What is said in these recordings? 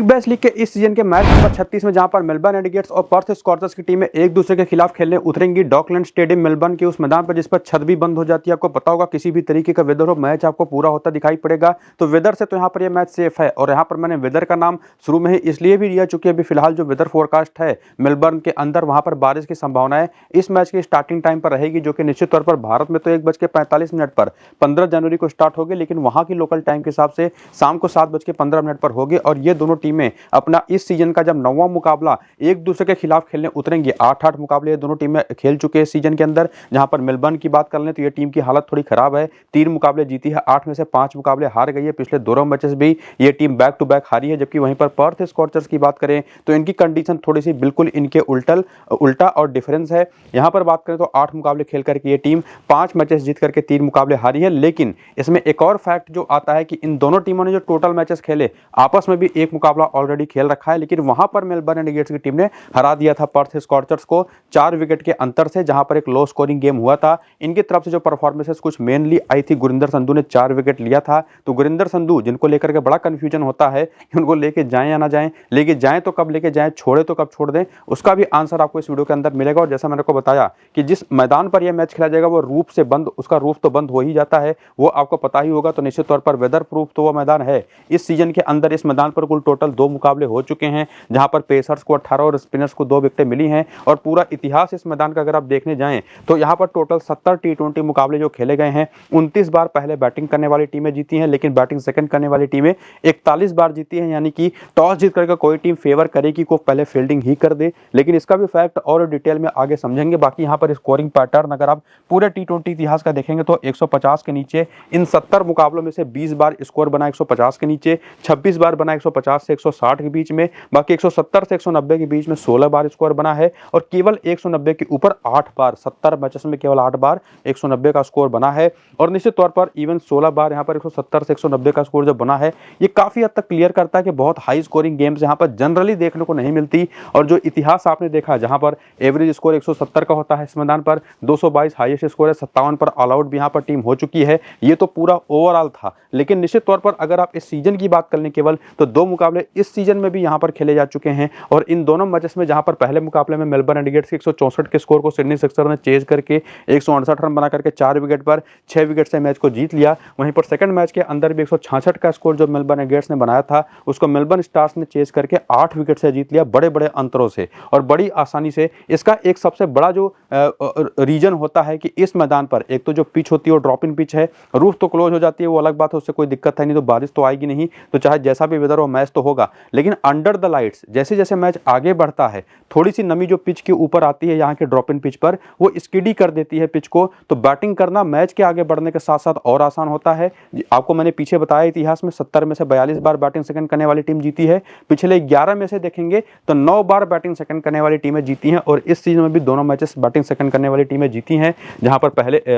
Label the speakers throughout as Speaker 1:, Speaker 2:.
Speaker 1: Bash league के इस season के मैच नंबर 36 में जहां पर मेलबर्न रेनेगेड्स और पर्थ स्कॉर्चर्स की टीमें एक दूसरे के खिलाफ खेलने उतरेंगी डॉकलैंड स्टेडियम मेलबर्न के उस मैदान पर जिस पर छत भी बंद हो जाती है। आपको पता होगा किसी भी तरीके का वेदर हो मैच आपको पूरा होता दिखाई पड़ेगा। तो वेदर से तो यहाँ पर यह मैच सेफ है और यहाँ पर मैंने वेदर का नाम शुरू में ही इसलिए भी लिया चूंकि अभी फिलहाल जो वेदर फोरकास्ट है मेलबर्न के अंदर वहां पर बारिश की संभावना है इस मैच की स्टार्टिंग टाइम पर रहेगी, जो कि निश्चित तौर पर भारत में तो 1:45 पर 15 जनवरी को स्टार्ट होगी, लेकिन वहां की लोकल टाइम के हिसाब से शाम को 7:15 पर होगी। और ये दोनों टीमें अपना इस सीजन का जब 9वां मुकाबला एक दूसरे के खिलाफ खेलने उतरेंगी। 8-8 मुकाबले ये दोनों टीमें खेल चुके हैं सीजन के अंदर। जहां पर मेलबर्न की बात कर लें तो ये टीम की हालत थोड़ी खराब है, 3 मुकाबले जीती है, 8 में से 5 मुकाबले हार गई है। पिछले दोनों मैचेस भी ये टीम बैक टू बैक हारी है। जबकि वहीं पर पर्थ स्कॉर्चर्स की बात करें तो इनकी कंडीशन थोड़ी सी बिल्कुल इनके उल्टा और डिफरेंस है। यहां पर बात करें तो 8 मुकाबले खेल करके ये टीम 5 मैचेस जीत करके 3 मुकाबले हारी है। लेकिन इसमें एक और फैक्ट जो आता है कि इन दोनों टीमों ने जो टोटल मैचेस खेले आपस में भी 1 मुकाबला ऑलरेडी खेल रखा है, लेकिन वहां पर मेलबर्न रेनेगेड्स की टीम ने हरा दिया था पर्थ स्कॉर्चर्स को 4 विकेट के अंतर से, जहां पर एक लो स्कोरिंग गेम हुआ था। इनकी तरफ से जो परफॉर्मेंसेस कुछ मेनली आई थी, गुरिंदर संधू ने 4 विकेट लिया था। तो गुरिंदर संधू जिनको लेकर के बड़ा कंफ्यूजन होता है कि उनको लेके जाएं या ना जाएं, लेके जाएं तो कब लेके जाएं, छोड़े तो कब छोड़ दें, उसका भी आंसर आपको इस वीडियो के अंदर मिलेगा। और जैसा मैंने को बताया कि जिस मैदान पर यह मैच खेला जाएगा वो रूफ से बंद, उसका रूफ तो बंद हो ही जाता है, वो आपको पता ही होगा। तो निश्चित तौर पर वेदर प्रूफ तो वो मैदान है। इस सीजन के अंदर इस मैदान पर कुल टोटल 2 मुकाबले हो चुके हैं, जहां पर पेसर्स को 18 और स्पिनर्स को 2 विकेटें मिली हैं। और पूरा इतिहास इस मैदान का अगर आप देखने जाएं तो यहां पर टोटल 70 T20 मुकाबले जो खेले गए हैं, 29 बार पहले बैटिंग करने वाली टीमें जीती हैं, लेकिन बैटिंग सेकंड करने वाली टीमें 41 बार जीती हैं। यानी कि टॉस जीत करके कोई टीम फेवर करेगी को पहले फील्डिंग ही कर दे। लेकिन इसका भी फैक्ट और डिटेल में आगे समझेंगे। बाकी यहां पर स्कोरिंग पैटर्न अगर आप पूरे T20 इतिहास का देखेंगे तो 150 के नीचे इन 70 मुकाबलों में से 20 बार स्कोर बना 150 के नीचे, 26 बार बना 150 से 160 के बीच में, बाकी 170 से 190 के बीच में 16 बार स्कोर बना है। और केवल 190 के ऊपर 8 बार, 70 मैचेस में केवल 8 बार 190 का स्कोर बना है। और निश्चित तौर पर इवन 16 बार यहां पर 170 से 190 का स्कोर जो बना है, ये काफी हद तक क्लियर करता है कि बहुत हाई स्कोरिंग गेम्स यहां पर जनरली देखने को नहीं मिलती। और जो इतिहास आपने देखा जहां पर एवरेज स्कोर 170 का होता है इस मैदान पर, 222 हाईएस्ट स्कोर है, 57 पर ऑल आउट भी यहां पर टीम हो चुकी है। ये तो पूरा ओवरऑल था। लेकिन निश्चित तौर पर अगर आप इस सीजन की बात कर लें केवल, तो 2 मुकाबले इस सीजन में भी यहां पर खेले जा चुके हैं। और इन दोनों मैचेस में जहां पर पहले मुकाबले में मेलबर्न रेनेगेड्स के 164 के स्कोर को सिडनी सिक्सर्स ने चेज करके 168 रन बना करके 4 विकेट पर 6 विकेट से मैच को जीत लिया। वहीं पर सेकंड मैच के अंदर भी 166 का स्कोर जो मेलबर्न रेनेगेड्स ने बनाया था उसको मेलबर्न स्टार्स ने चेज करके 8 विकेट से जीत लिया, बड़े बड़े अंतरों से और बड़ी आसानी से। इसका एक सबसे बड़ा जो रीजन होता है कि इस मैदान पर एक तो जो पिच होती है वो ड्रॉप इन पिच है, रूफ तो क्लोज हो जाती है, वो अलग बात है, उससे कोई दिक्कत है नहीं, तो बारिश तो आएगी नहीं, तो चाहे जैसा भी वेदर हो मैच तो होगा। लेकिन अंडर द लाइट्स जैसे जैसे मैच आगे बढ़ता है थोड़ी सी नमी जो पिच के ऊपर आती है यहाँ के ड्रॉप इन पिच पर, वो स्किडी कर देती है पिच को। तो बैटिंग करना मैच के आगे बढ़ने के साथ साथ और आसान होता है। आपको मैंने पीछे बताया इतिहास में 70 में से 42 बार बैटिंग सेकंड करने वाली टीम जीती है। पिछले 11 में से देखेंगे तो 9 बार बैटिंग सेकंड करने वाली टीमें जीती हैं। और इस सीजन में भी दोनों मैचेस बैटिंग सेकंड करने वाली टीमें जीती हैं, जहां पर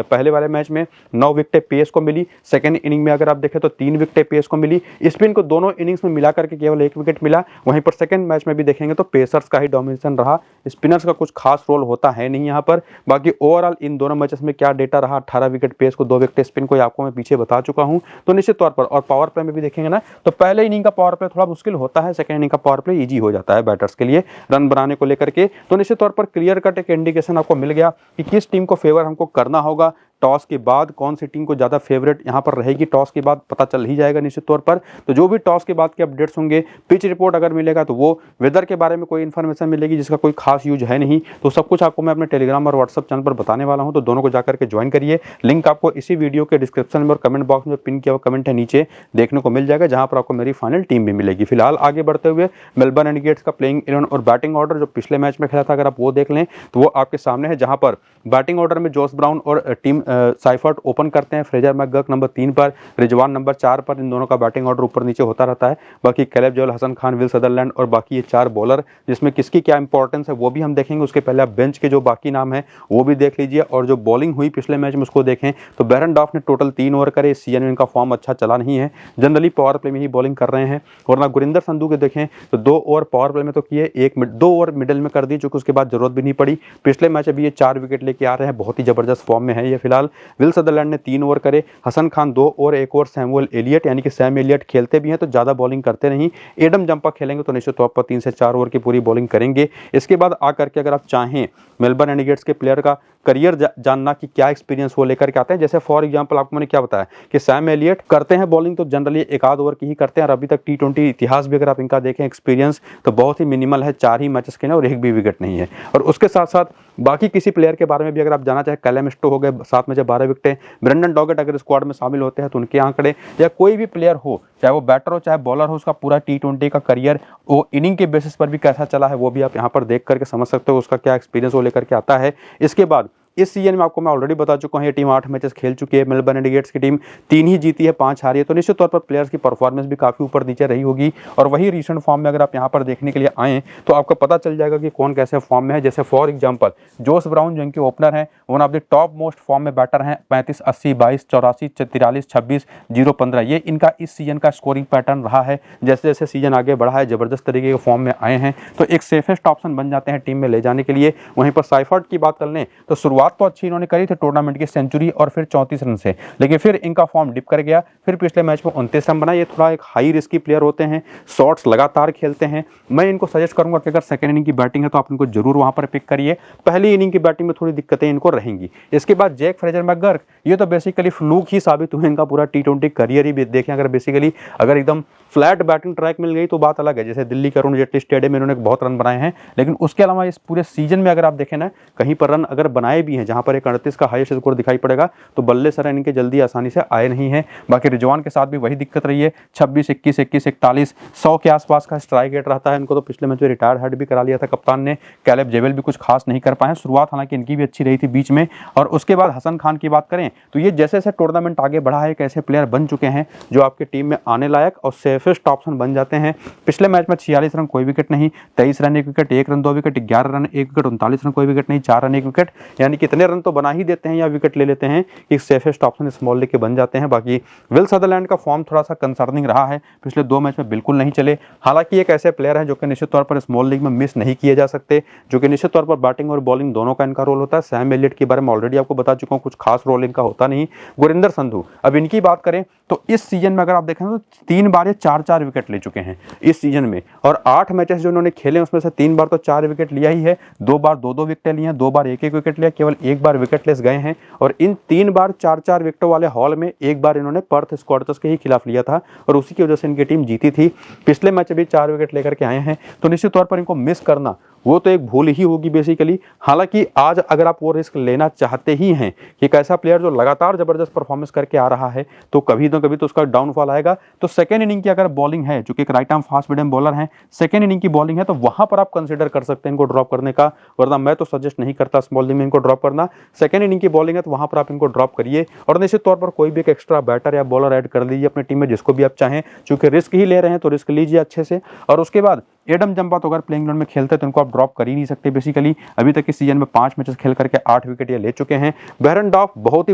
Speaker 1: पहले वाले मैच में 9 विकेटें पेस को मिली, सेकंड इनिंग में अगर आप देखें तो 3 विकेटें पेस को मिली। स्पिन को दोनों इनिंग्स में मिला करके केवल 1 विकेट मिला। वहीं पर सेकंड मैच में भी देखेंगे तो पेसर्स का ही डोमिनेशन रहा, स्पिनर्स का कुछ खास रोल होता है नहीं यहाँ पर। बाकी ओवरऑल इन दोनों मैचेस में क्या डेटा रहा, 18 विकेट पेस को, 2 विकेट स्पिन को, आपको मैं पीछे बता चुका हूं। तो निश्चित तौर पर और पावर प्ले में भी देखेंगे ना तो पहले इनिंग का पावर प्ले थोड़ा मुश्किल होता है, सेकंड इनिंग का पावर प्ले इजी हो जाता है बैटर्स के लिए रन बनाने को लेकर के। तो निश्चित तौर पर क्लियर कट एक इंडिकेशन आपको मिल गया कि किस टीम को फेवर हमको करना होगा। टॉस के बाद कौन सी टीम को ज़्यादा फेवरेट यहाँ पर रहेगी, टॉस के बाद पता चल ही जाएगा निश्चित तौर पर। तो जो भी टॉस के बाद के अपडेट्स होंगे, पिच रिपोर्ट अगर मिलेगा तो वो वेदर के बारे में कोई इन्फॉर्मेशन मिलेगी जिसका कोई खास यूज है नहीं, तो सब कुछ आपको मैं अपने टेलीग्राम और व्हाट्सअप चैनल पर बताने वाला हूँ। तो दोनों को जाकर के ज्वाइन करिए। लिंक आपको इसी वीडियो के डिस्क्रिप्शन में और कमेंट बॉक्स में पिन किया हुआ कमेंट है नीचे देखने को मिल जाएगा, जहाँ पर आपको मेरी फाइनल टीम भी मिलेगी। फिलहाल आगे बढ़ते हुए मेलबर्न रेनेगेड्स का प्लेइंग 11 और बैटिंग ऑर्डर जो पिछले मैच में खेला था अगर आप वो देख लें तो वो आपके सामने है, जहाँ पर बैटिंग ऑर्डर में जोस ब्राउन और टीम साइफर्ट ओपन करते हैं, फ्रेजर मैकगर्क नंबर 3 पर, रिजवान नंबर 4 पर। इन दोनों का बैटिंग ऑर्डर ऊपर नीचे होता रहता है। बाकी Caleb Joel, Hasan Khan, Will Sutherland और बाकी ये 4 बॉलर, जिसमें किसकी क्या इंपॉर्टेंस है वो भी हम देखेंगे। उसके पहले आप बेंच के जो बाकी नाम है वो भी देख लीजिए। और जो बॉलिंग हुई पिछले मैच में उसको देखें तो बेरेनडॉर्फ ने टोटल 3 ओवर करे। इस सीजन में इनका फॉर्म अच्छा चला नहीं है, जनरली पावर प्ले में ही बॉलिंग कर रहे हैं। वरना गुरिंदर संधू के देखें तो 2 ओवर पावर प्ले में तो किए, 2 ओवर मिडिल में कर दिए, जो कि उसके बाद जरूरत भी नहीं पड़ी। पिछले मैच अभी ये 4 विकेट लेके आ रहे हैं, बहुत ही जबरदस्त फॉर्म में है ये फिलहाल। फिलहाल विल सदरलैंड ने 3 ओवर करे, Hasan Khan 2 over, 1 over Samuel Elliott, यानी कि सैम एलियट खेलते भी हैं तो ज़्यादा बॉलिंग करते नहीं। एडम जंपा खेलेंगे तो निश्चित तौर पर 3 से 4 ओवर की पूरी बॉलिंग करेंगे। इसके बाद आकर के अगर आप चाहें मेलबर्न रेनेगेड्स के प्लेयर का करियर जानना कि क्या एक्सपीरियंस वो लेकर के आते हैं, जैसे फॉर एग्जांपल आपको मैंने क्या बताया कि सैम एलियट करते हैं बॉलिंग तो जनरली 1 आध ओवर की ही करते हैं, और अभी तक T20 इतिहास भी अगर आप इनका देखें एक्सपीरियंस तो बहुत ही मिनिमल है, 4 ही मैचेस खेले और 1 भी विकेट नहीं है। और उसके साथ साथ बाकी किसी प्लेयर के बारे में भी अगर आप जाना चाहें, कैलम स्टो हो गए 7 मैच 12 विकेटें, ब्रेंडन डॉगेट अगर स्क्वाड में शामिल होते हैं तो उनके आंकड़े, या कोई भी प्लेयर हो चाहे वो बैटर हो चाहे बॉलर हो, उसका पूरा T20 का करियर वो इनिंग के बेसिस पर भी कैसा चला है वो भी आप यहाँ पर देख करके समझ सकते हो, उसका क्या एक्सपीरियंस वो लेकर के आता है। इसके बाद इस सीजन में आपको मैं ऑलरेडी बता चुका हूँ ये टीम 8 मैचेस खेल चुकी है, मेलबर्न रेनेगेड्स की टीम 3 ही जीती है 5 हारी है, तो निश्चित तौर पर प्लेयर्स की परफॉर्मेंस भी काफी ऊपर नीचे रही होगी। और वही रीसेंट फॉर्म में अगर आप यहाँ पर देखने के लिए आए तो आपको पता चल जाएगा कि कौन कैसे फॉर्म में है। जैसे फॉर एग्जाम्पल जोश ब्राउन जो इनके ओपनर हैं, one of the top most form में बैटर हैं, 35 80 22 84 43 26 0 15, ये इनका इस सीजन का स्कोरिंग पैटर्न रहा है। जैसे जैसे सीजन आगे बढ़ा है जबरदस्त तरीके के फॉर्म में आए हैं तो एक सेफेस्ट ऑप्शन बन जाते हैं टीम में ले जाने के लिए। वहीं पर साइफर्ट की बात कर लें तो शुरुआत तो अच्छी इन्होंने करी थी टूर्नामेंट की, सेंचुरी और फिर 34 रन से, लेकिन फिर इनका फॉर्म डिप कर गया, फिर पिछले मैच में 29 रन बना। ये थोड़ा एक हाई रिस्की प्लेयर होते हैं, शॉट्स लगातार खेलते हैं। मैं इनको सजेस्ट करूंगा कि अगर सेकंड इनिंग की बैटिंग है तो आप इनको जरूर वहां पर पिक करिए, पहली इनिंग की बैटिंग में थोड़ी दिक्कतें इनको रहेंगी। इसके बाद जैक फ्रेजर मैकगर्क, ये तो बेसिकली फ्लूक ही साबित हुए, इनका पूरा T20 करियर ही देखें अगर बेसिकली अगर एकदम फ्लैट बैटिंग ट्रैक मिल गई तो बात अलग है। जैसे दिल्ली के अरुण जेटली स्टेडियम में इन्होंने बहुत रन बनाए हैं, लेकिन उसके अलावा इस पूरे सीजन में अगर आप देखें ना कहीं पर रन अगर बनाए भी हैं जहां पर एक 38 का हाईएस्ट स्कोर दिखाई पड़ेगा तो बल्ले सर इनके जल्दी आसानी से आए नहीं है। बाकी रिजवान के साथ भी वही दिक्कत रही है, 26 21 21 41 100 के आसपास का स्ट्राइक रेट रहता है। इनको तो पिछले मैच में रिटायर हेड भी करा लिया था कप्तान ने। कैलेब जेवेल भी कुछ खास नहीं कर पाए, शुरुआत हालांकि इनकी भी अच्छी रही थी बीच में। और उसके बाद हसन खान की बात करें तो ये जैसे जैसे टूर्नामेंट आगे बढ़ा है एक ऐसे प्लेयर बन चुके हैं जो आपकी टीम में आने लायक और सेफेस्ट ऑप्शन बन जाते हैं। पिछले मैच में 46 रन कोई विकेट नहीं, 23 run 1 wicket, 1 run 2 wicket, 11 run 1 wicket, 39 run कोई विकेट नहीं, 4 रन 1 विकेट, यानी कितने रन तो बना ही देते हैं या विकेट ले लेते हैं, एक सेफेस्ट ऑप्शन स्मॉल लीग के बन जाते हैं। बाकी विल सदरलैंड का फॉर्म थोड़ा सा कंसर्निंग रहा है, पिछले 2 मैच में बिल्कुल नहीं चले। हालांकि एक ऐसे प्लेयर हैं जो कि निश्चित तौर पर स्मॉल लीग में मिस नहीं किए जा सकते, जो कि निश्चित तौर पर बैटिंग और बॉलिंग दोनों का इनका रोल होता है। सैम एलियट के बारे में ऑलरेडी आपको बता चुका हूं, कुछ खास रोल इनका होता नहीं। गुरिंदर संधू, अब इनकी बात करें तो इस सीजन में अगर आप देखें तो 3 बार ये 4-4 विकेट ले चुके हैं इस सीजन में, और 8 मैचेस जो उन्होंने खेले उसमें से 3 बार तो 4 विकेट लिया ही है, 2 बार 2-2 विकेट लिए हैं, 2 बार 1-1 विकेट लिया, केवल 1 बार विकेटलेस गए हैं। और इन 3 बार 4-4 विकेटों वाले हॉल में 1 बार इन्होंने पर्थ स्कॉटर्स के ही खिलाफ लिया था और उसी की वजह से इनकी टीम जीती थी। पिछले मैच भी 4 विकेट लेकर के आए हैं, तो निश्चित तौर पर इनको मिस करना वो तो एक भूल ही होगी बेसिकली। हालांकि आज अगर आप वो रिस्क लेना चाहते ही हैं कि एक ऐसा प्लेयर जो लगातार जबरदस्त परफॉर्मेंस करके आ रहा है तो कभी ना कभी तो उसका डाउनफॉल आएगा, तो सेकंड इनिंग की अगर बॉलिंग है, जो कि एक right arm fast medium bowler है, सेकंड इनिंग की बॉलिंग है तो वहां पर आप कंसीडर कर सकते हैं इनको ड्रॉप करने का, वरना मैं तो सजेस्ट नहीं करता स्मॉल इनिंग में इनको ड्रॉप करना। सेकंड इनिंग की बॉलिंग है तो वहां पर आप इनको ड्रॉप करिए और निश्चित तौर पर कोई भी एक एक्स्ट्रा बैटर या बॉलर ऐड कर लीजिए अपनी टीम में, जिसको भी आप चाहें, क्योंकि रिस्क ही ले रहे हैं तो रिस्क लीजिए अच्छे से। और उसके बाद एडम जंपा तो अगर प्लेइंग ग्राउंड में खेलते हैं तो इनको आप ड्रॉप कर ही नहीं सकते बेसिकली। अभी तक इस सीजन में 5 मैचेस खेल करके 8 विकेट ये ले चुके हैं। बेरेंडॉर्फ बहुत ही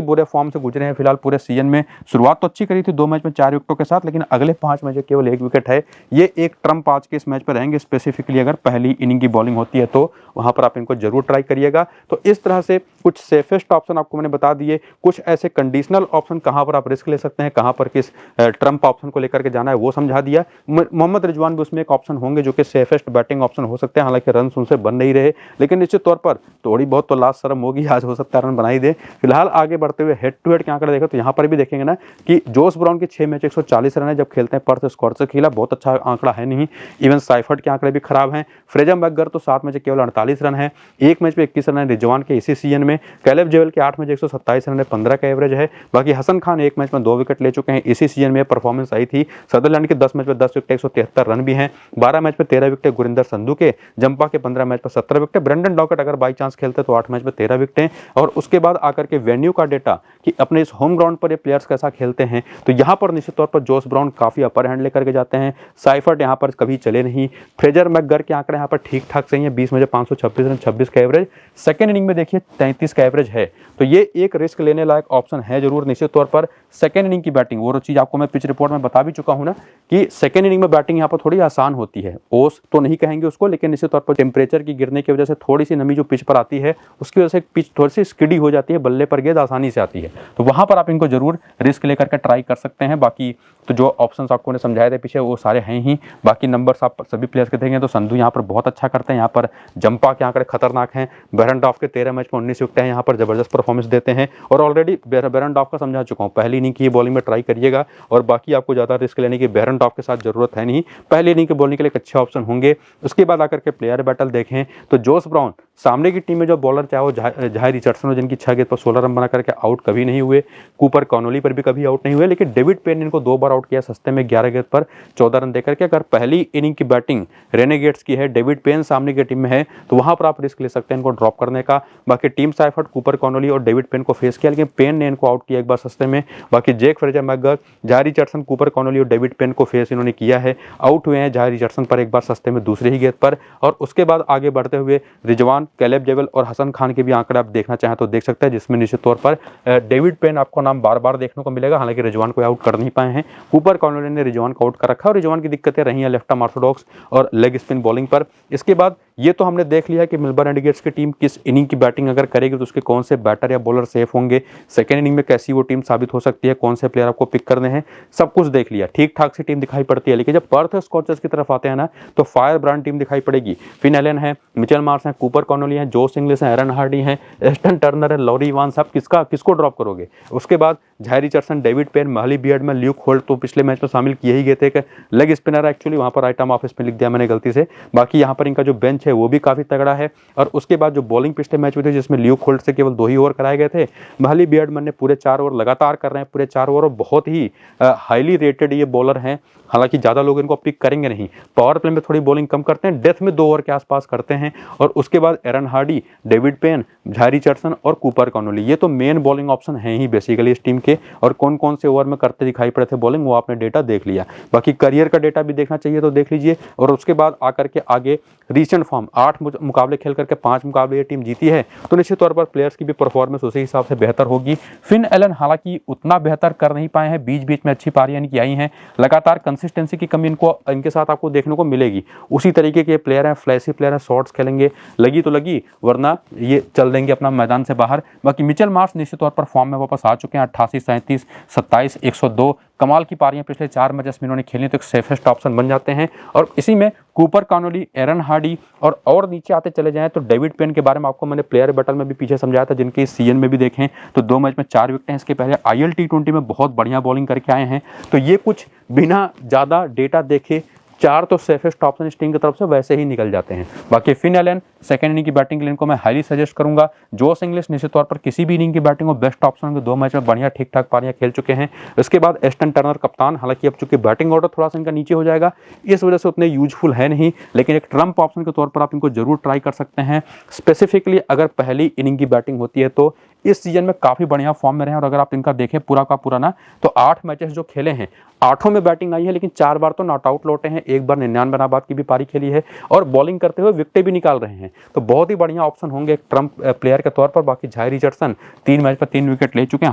Speaker 1: बुरे फॉर्म से गुजरे हैं फिलहाल पूरे सीजन में, शुरुआत तो अच्छी करी थी 2 मैच में 4 विकेटों के साथ, लेकिन अगले 5 मैच केवल 1 विकेट है। ये एक ट्रम्प आज के इस मैच पर रहेंगे, स्पेसिफिकली अगर पहली इनिंग की बॉलिंग होती है तो वहां पर आप इनको जरूर ट्राई करिएगा। तो इस तरह से कुछ सेफेस्ट ऑप्शन आपको मैंने बता दिए, कुछ ऐसे कंडीशनल ऑप्शन कहां पर आप रिस्क ले सकते हैं, कहां पर किस ट्रम्प ऑप्शन को लेकर के जाना है वो समझा दिया। मोहम्मद रिजवान भी उसमें एक ऑप्शन होंगे जो कि सेफेस्ट बैटिंग ऑप्शन हो सकते हैं, हालांकि रन उनसे बन नहीं रहे, लेकिन निश्चित तौर पर थोड़ी बहुत तो लास्ट शर्म होगी, आज हो सकता है रन बना ही दे। फिलहाल आगे बढ़ते हुए हेड टू हेड के आंकड़े देखो तो यहाँ पर भी देखेंगे ना कि जोश ब्राउन के 6 मैच 140 रन है जब खेलते हैं पर्थ स्कॉटर्स के खिलाफ, बहुत अच्छा आंकड़ा है नहीं। इवन साइफर्ट के आंकड़े भी खराब हैं। फ्रेजर मैकगर्क तो 7 मैच केवल 48 रन है, 1 मैच में 21 रन है रिजवान के इसी सीजन में। कैलेब जेवेल के 8 मैच 127 रन है, 15 का एवरेज है। बाकी हसन खान 1 मैच में 2 विकेट ले चुके हैं, इसी सीजन में परफॉर्मेंस आई थी। सदरलैंड के 10 मैच में 10 विकेट 173 रन भी हैं, 12 मैच में 13 विकेट गुरिंदर संधू के, जंपा के 15 मैच पर 17 विकेट, ब्रेंडन डॉकेट अगर बाई चांस खेलते तो 8 मैच में 13 विकेटें। और उसके बाद आकर के वेन्यू का डेटा कि अपने इस होम ग्राउंड पर ये प्लेयर्स कैसा खेलते हैं, तो यहां पर निश्चित तौर पर जोश ब्राउन काफी अपर हैंड लेकर के जाते हैं। साइफर्ट यहां पर कभी चले नहीं। फ्रेजर मैकगर्क के आंकड़े यहां पर ठीक ठाक सही है, 20 में 526 रन, 26 का एवरेज। सेकंड इनिंग में देखिए 33 का एवरेज है, तो ये एक रिस्क लेने लायक ऑप्शन है जरूर निश्चित तौर पर। सेकंड इनिंग की बैटिंग वो चीज आपको मैं पिच रिपोर्ट में बता भी चुका हूं ना कि सेकेंड इनिंग में बैटिंग यहाँ पर थोड़ी आसान होती है। ओस तो नहीं कहेंगे उसको, लेकिन निश्चित तौर पर टेम्परेचर की गिरने की वजह से थोड़ी सी नमी जो पिच पर आती है उसकी वजह से पिच थोड़ी सी स्किडी हो जाती है, बल्ले पर गेंद आसानी से आती है। तो वहाँ पर आप इनको जरूर रिस्क लेकर के ट्राई कर सकते हैं। बाकी तो जो ऑप्शंस आपको ने समझाए थे पीछे वो सारे हैं ही। बाकी नंबर्स आप सभी प्लेयर्स के देखेंगे तो संधू यहाँ पर बहुत अच्छा करते हैं, यहाँ पर जंपा के आंकड़े खतरनाक हैं। बेरेंडॉफ के 13 मैच में 19 विकेट हैं, यहाँ पर जबरदस्त परफॉर्मेंस देते हैं। और ऑलरेडी बेरेंडॉफ का समझा चुका हूँ, पहली इनिंग की बॉलिंग में ट्राई करिएगा और बाकी आपको ज़्यादा रिस्क लेने की बेरेंडॉफ के साथ जरूरत है नहीं। पहली इनिंग की बॉलिंग के लिए एक अच्छे ऑप्शन होंगे। उसके बाद आकर के प्लेयर बैटल देखें तो जोस ब्राउन सामने की टीम में जो बॉलर चाहे वो जाहिर रिचर्डसन हो, जिनकी 6 गेंद पर 16 रन बना करके आउट कभी नहीं हुए, कूपर कॉनोली पर भी कभी आउट नहीं हुए, लेकिन डेविड पेन ने इनको 2 बार आउट किया सस्ते में 11 गेंद पर 14 रन देकर के। अगर पहली इनिंग की बैटिंग रेनेगेट्स की है, डेविड पेन सामने की टीम में है, तो वहां पर आप रिस्क ले सकते हैं इनको ड्रॉप करने का। बाकी टीम साइफर्ट कूपर कॉनोली और डेविड पेन को फेस किया, लेकिन पेन ने इनको आउट किया एक बार सस्ते में। बाकी जेक फ्रेजर मैकगर्क, जाहिर रिचर्डसन, कूपर कॉनोली और डेविड पेन को फेस इन्होंने किया है, आउट हुए हैं जाहिर रिचर्डसन पर एक बार सस्ते में दूसरी ही गेंद पर। और उसके बाद आगे बढ़ते हुए रिजवान, कैलेब जेवल और हसन खान के भी आंकड़े आप देखना चाहें तो देख सकते हैं, जिसमें निश्चित तौर पर डेविड पेन आपको नाम बार बार देखने को मिलेगा। हालांकि रिजवान को आउट कर नहीं पाए हैं, कूपर कॉनोली ने रिजवान को आउट कर रखा है और रिजवान की दिक्कतें रही हैं लेफ्ट आर्म ऑर्थोडॉक्स और लेग स्पिन बॉलिंग पर। इसके बाद ये तो हमने देख लिया कि मेलबर्न रेनेगेट्स की टीम किस इनिंग की बैटिंग अगर करेगी तो उसके कौन से बैटर या बॉलर सेफ होंगे, सेकेंड इनिंग में कैसी वो टीम साबित हो सकती है, कौन से प्लेयर आपको पिक करने हैं, सब कुछ देख लिया। ठीक ठाक सी टीम दिखाई पड़ती है। लेकिन जब पर्थ स्कॉचर्स की तरफ आते हैं ना तो फायर ब्रांड टीम दिखाई पड़ेगी। फिन एलन है, मिचेल मार्श है, कूपर कॉनोली है, जोस इंग्लिश है, एरन हार्डी है, एस्टन टर्नर है, लॉरी इवांस। आप किसको ड्रॉप करोगे? उसके बाद Jhye Richardson, David Payne, Mahli Beardman, Luke Holt तो पिछले मैच में शामिल किए ही गए थे। लेग स्पिनर एक्चुअली वहां पर राइट आर्म ऑफ स्पिन लिख दिया मैंने गलती से। बाकी यहाँ पर इनका जो बेंच है वो भी काफी तगड़ा है। और उसके बाद जो बॉलिंग पिछले मैच में थी जिसमें ल्यूक होल्ट से केवल 2 ही ओवर कराए गए थे, महली बियर्डमैन ने पूरे 4 ओवर लगातार कर रहे हैं, पूरे 4 ओवर, और बहुत ही हाईली रेटेड ये बॉलर हैं। हालांकि ज्यादा लोग इनको पिक करेंगे नहीं, पावर प्ले में थोड़ी बॉलिंग कम करते हैं, डेथ में 2 ओवर के आसपास करते हैं। और उसके बाद एरन हार्डी, डेविड पेन, जाहिर रिचर्डसन और कूपर कॉनोली, ये तो मेन बॉलिंग ऑप्शन है ही बेसिकली इस टीम के। और कौन कौन से ओवर में करते दिखाई पड़े थे बॉलिंग वो आपने डेटा देख लिया। बाकी करियर का डेटा भी देखना चाहिए तो देख लीजिए। और उसके बाद आकर के आगे रीसेंट फॉर्म, 8 मुकाबले खेल करके 5 मुकाबले ये टीम जीती है, तो निश्चित तौर पर प्लेयर्स की भी परफॉर्मेंस उसी हिसाब से बेहतर होगी। फिन एलन हालांकि उतना बेहतर कर नहीं पाए हैं, बीच बीच में अच्छी पारियां इनकी आई हैं, लगातार कंसिस्टेंसी की कमी इनके साथ आपको देखने को मिलेगी। उसी तरीके के प्लेयर हैं, फ्लैशी प्लेयर हैं, शॉट्स खेलेंगे, लगी तो लगी, वरना ये चल देंगे अपना मैदान से बाहर। बाकी मिचेल मार्श निश्चित तौर पर फॉर्म में वापस आ चुके हैं, 88, 37, 27, 102 कमाल की पारियां पिछले 4 मैचेस में इन्होंने खेली, तो एक सेफेस्ट ऑप्शन बन जाते हैं। और इसी में कूपर कॉनोली, एरन हार्डी और नीचे आते चले जाएं तो डेविड पेन के बारे में आपको मैंने प्लेयर बैटल में भी पीछे समझाया था, जिनके इस सीजन में भी देखें तो 2 मैच में 4 विकेट हैं। इसके पहले IL T20 में बहुत बढ़िया बॉलिंग करके आए हैं। तो ये कुछ बिना ज़्यादा डेटा देखे 4 तो सेफेस्ट ऑप्शन इस टीम की तरफ से वैसे ही निकल जाते हैं। बाकी फिन एलन सेकंड इनिंग की बैटिंग के लिए इनको मैं हाईली सजेस्ट करूंगा। जोस इंग्लिश निश्चित तौर पर किसी भी इनिंग की बैटिंग में बेस्ट ऑप्शन होंगे, 2 मैच में बढ़िया ठीक ठाक पारियां खेल चुके हैं। इसके बाद एस्टन टर्नर कप्तान, हालांकि अब चूंकि बैटिंग ऑर्डर थोड़ा सा इनका नीचे हो जाएगा इस वजह से उतने यूजफुल है नहीं, लेकिन एक ट्रम्प ऑप्शन के तौर पर आप इनको जरूर ट्राई कर सकते हैं। स्पेसिफिकली अगर पहली इनिंग की बैटिंग होती है तो इस सीजन में काफी बढ़िया फॉर्म में रहे। और अगर आप इनका देखें पूरा का पूरा ना तो 8 मैचेस जो खेले हैं 8 में बैटिंग आई है, लेकिन 4 बार तो नॉट आउट लौटे हैं, 1 बार 99 रन बाद की भी पारी खेली है और बॉलिंग करते हुए विकेटें भी निकाल रहे हैं। तो बहुत ही बढ़िया ऑप्शन होंगे एक ट्रम्प प्लेयर के तौर पर। बाकी जाहिर रिचर्डसन 3 मैच पर 3 विकेट ले चुके हैं,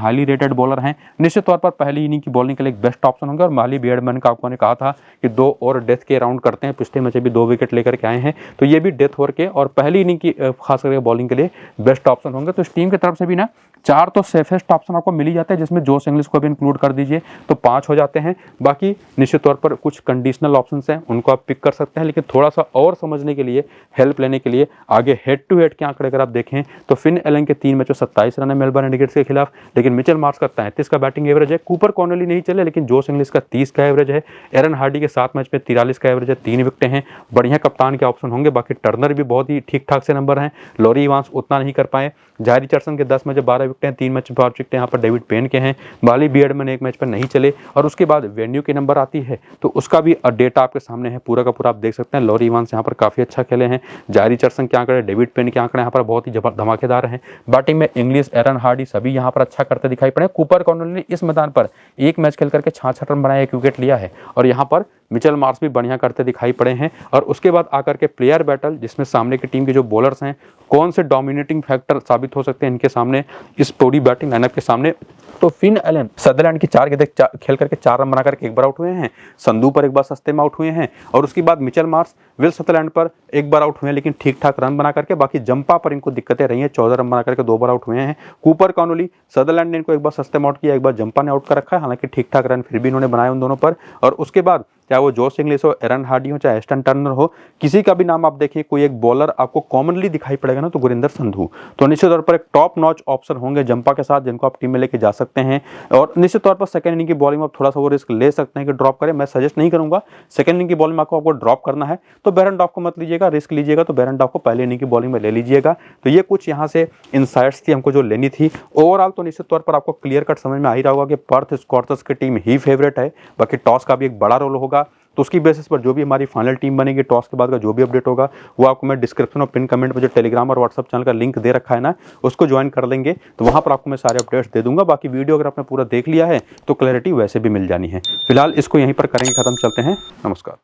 Speaker 1: हाईली रेटेड बॉलर हैं, निश्चित तौर पर पहली इनिंग की बॉलिंग के लिए एक बेस्ट ऑप्शन होंगे। और महली बियर्डमैन का आपको ने कहा था कि 2 और डेथ के राउंड करते हैं, पिछले मैच भी 2 विकेट लेकर के आए हैं, तो ये भी डेथ ओवर के और पहली इनिंग की खास करके बॉलिंग के लिए बेस्ट ऑप्शन होंगे। तो इस टीम की तरफ से भी ना 4 तो सेफेस्ट ऑप्शन आपको मिल ही जाते हैं, जिसमें जोस इंग्लिश को भी इंक्लूड कर दीजिए तो 5 हो जाते हैं। बाकी निश्चित तौर पर कुछ कंडीशनल ऑप्शंस हैं, उनको आप पिक कर सकते हैं, लेकिन थोड़ा सा और समझने के लिए, हेल्प लेने के लिए आगे हेड टू हेड के आंकड़े अगर आप देखें तो फिन एलन के 3 मैचों 27 रन है मेलबर्न रेनेगेट्स के खिलाफ, लेकिन मिचेल मार्श का 33 का बैटिंग एवरेज है, कूपर कॉनोली नहीं चले लेकिन जोस इंग्लिश का 30 का एवरेज है, एरन हार्डी के 7 मैच में 43 का एवरेज है, 3 विकेट हैं, बढ़िया कप्तान के ऑप्शन होंगे। बाकी टर्नर भी बहुत ही ठीक ठाक से नंबर हैं, लॉरी इवांस उतना नहीं कर पाए, जाहिर रिचर्डसन के 10 मैच 12 विकेट हैं, 3 मैच 5 विकेट यहाँ पर डेविड पेन के हैं, महली बियर्डमैन 1 मैच पर नहीं चले। और उसके बाद वेन्यू के नंबर आती है तो उसका भी डेटा आपके सामने है, पूरा का पूरा आप देख सकते हैं। लॉरी इवांस यहाँ पर काफी अच्छा खेले हैं, जाहिर रिचर्डसन के आंकड़े, डेविड पेन के आंकड़े यहाँ पर बहुत ही धमाकेदार हैं। बैटिंग में इंग्लिश, एरन हार्डी सभी यहाँ पर अच्छा करते दिखाई पड़े। कूपर कॉनोली ने इस मैदान पर 1 मैच खेल करके 66 रन बनाए, 1 विकेट लिया है और यहाँ पर मिचेल मार्श भी बढ़िया करते दिखाई पड़े हैं। और उसके बाद आकर के प्लेयर बैटल, जिसमें सामने की टीम के जो बॉलर्स हैं कौन से डोमिनेटिंग फैक्टर साबित हो सकते हैं इनके सामने, इस पूरी बैटिंग लाइनअप के सामने। तो फिन एलन सदरलैंड की 4 गेंदें खेल करके 4 रन बना करके एक बार आउट हुए हैं, संधू पर एक बार सस्ते में आउट हुए हैं, और उसके बाद मिचेल मार्श विल सदरलैंड पर एक बार आउट हुए हैं लेकिन ठीक ठाक रन बना करके। बाकी जंपा पर इनको दिक्कतें रही हैं, 14 रन बना करके 2 बार आउट हुए हैं। कूपर कॉनोली सदरलैंड ने इनको एक बार सस्ते में आउट किया, एक बार जंपा ने आउट कर रखा है, हालांकि ठीक ठाक रन फिर भी इन्होंने बनाए उन दोनों पर। और उसके बाद चाहे वो जोश इंग्लिश हो, एरन हार्डी हो, चाहे एस्टन टर्नर हो, किसी का भी नाम आप देखिए, कोई एक बॉलर आपको कॉमनली दिखाई पड़ेगा ना, तो गुरिंदर संधू तो निश्चित तौर पर एक टॉप नॉच ऑप्शन होंगे जंपा के साथ, जिनको आप टीम में लेके जा सकते हैं। और निश्चित तौर पर सेकंड इनिंग की बॉलिंग में आप थोड़ा सा वो रिस्क ले सकते हैं कि ड्रॉप करें। मैं सजेस्ट नहीं करूंगा, सेकंड इनिंग की बॉलिंग में आपको ड्रॉप करना है तो बेरेंडॉफ को मत लीजिएगा, रिस्क लीजिएगा तो बेरेंडॉफ को पहले इनिंग की बॉलिंग में ले लीजिएगा। तो ये कुछ यहाँ से इनसाइट्स थी हमको जो लेनी थी। ओवरऑल तो निश्चित तौर पर आपको क्लियर कट समझ में आ ही रहा होगा कि पर्थ स्कॉर्चर्स की टीम ही फेवरेट है। बाकी टॉस का भी एक बड़ा रोल होगा, तो उसकी बेसिस पर जो भी हमारी फाइनल टीम बनेगी, टॉस के बाद का जो भी अपडेट होगा वो आपको मैं डिस्क्रिप्शन और पिन कमेंट में जो टेलीग्राम और व्हाट्सअप चैनल का लिंक दे रखा है ना, उसको ज्वाइन कर लेंगे, तो वहां पर आपको मैं सारे अपडेट्स दे दूंगा। बाकी वीडियो अगर आपने पूरा देख लिया है तो क्लैरिटी वैसे भी मिल जानी है। फिलहाल इसको यहीं पर करेंगे खत्म, चलते हैं, नमस्कार।